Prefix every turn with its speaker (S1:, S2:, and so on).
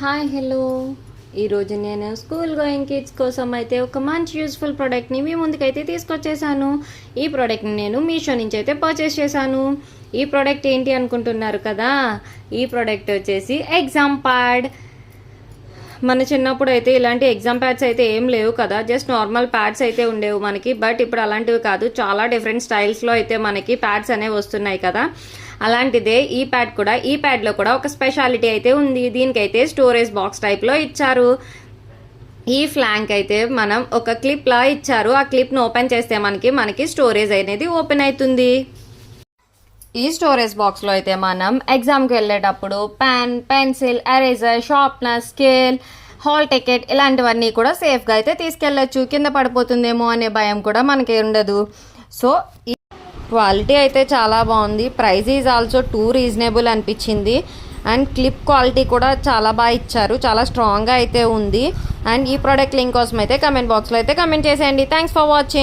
S1: Hi hello ఈరోజు నేను school going kids కోసం అయితే ఒక మంచి యూస్ఫుల్ ప్రోడక్ట్ని మీ ముందుకైతే తీసుకొచ్చేసాను. ఈ ప్రోడక్ట్ని నేను మీషో నుంచి అయితే పర్చేస్ చేశాను. ఈ ప్రోడక్ట్ ఏంటి అనుకుంటున్నారు కదా, ఈ ప్రోడక్ట్ వచ్చేసి ఎగ్జామ్ ప్యాడ్. మన చిన్నప్పుడు అయితే ఇలాంటి ఎగ్జామ్ ప్యాడ్స్ అయితే ఏం లేవు కదా, జస్ట్ నార్మల్ ప్యాడ్స్ అయితే ఉండేవి మనకి. బట్ ఇప్పుడు అలాంటివి కాదు, చాలా డిఫరెంట్ స్టైల్స్లో అయితే మనకి ప్యాడ్స్ అనేవి వస్తున్నాయి కదా. అలాంటిదే ఈ ప్యాడ్ కూడా. ఈ ప్యాడ్లో కూడా ఒక స్పెషాలిటీ అయితే ఉంది. దీనికైతే స్టోరేజ్ బాక్స్ టైప్లో ఇచ్చారు. ఈ ఫ్లాంక్ అయితే మనం ఒక క్లిప్ లా ఇచ్చారు. ఆ క్లిప్ను ఓపెన్ చేస్తే మనకి స్టోరేజ్ అనేది ఓపెన్ అవుతుంది. ఈ స్టోరేజ్ బాక్స్లో అయితే మనం ఎగ్జామ్కి వెళ్ళేటప్పుడు pen, pencil, eraser, sharpener, scale, hall ticket ఇలాంటివన్నీ కూడా సేఫ్గా అయితే తీసుకెళ్ళచ్చు. కింద పడిపోతుందేమో అనే భయం కూడా మనకి ఉండదు. సో ఈ క్వాలిటీ అయితే చాలా బాగుంది. Price is also two reasonable అనిపించింది. అండ్ క్లిప్ క్వాలిటీ కూడా చాలా బాగా ఇచ్చారు, చాలా స్ట్రాంగ్గా అయితే ఉంది. అండ్ ఈ ప్రోడక్ట్ లింక్ కోసం అయితే కమెంట్ బాక్స్లో అయితే కమెంట్ చేసేయండి. Thanks for watching.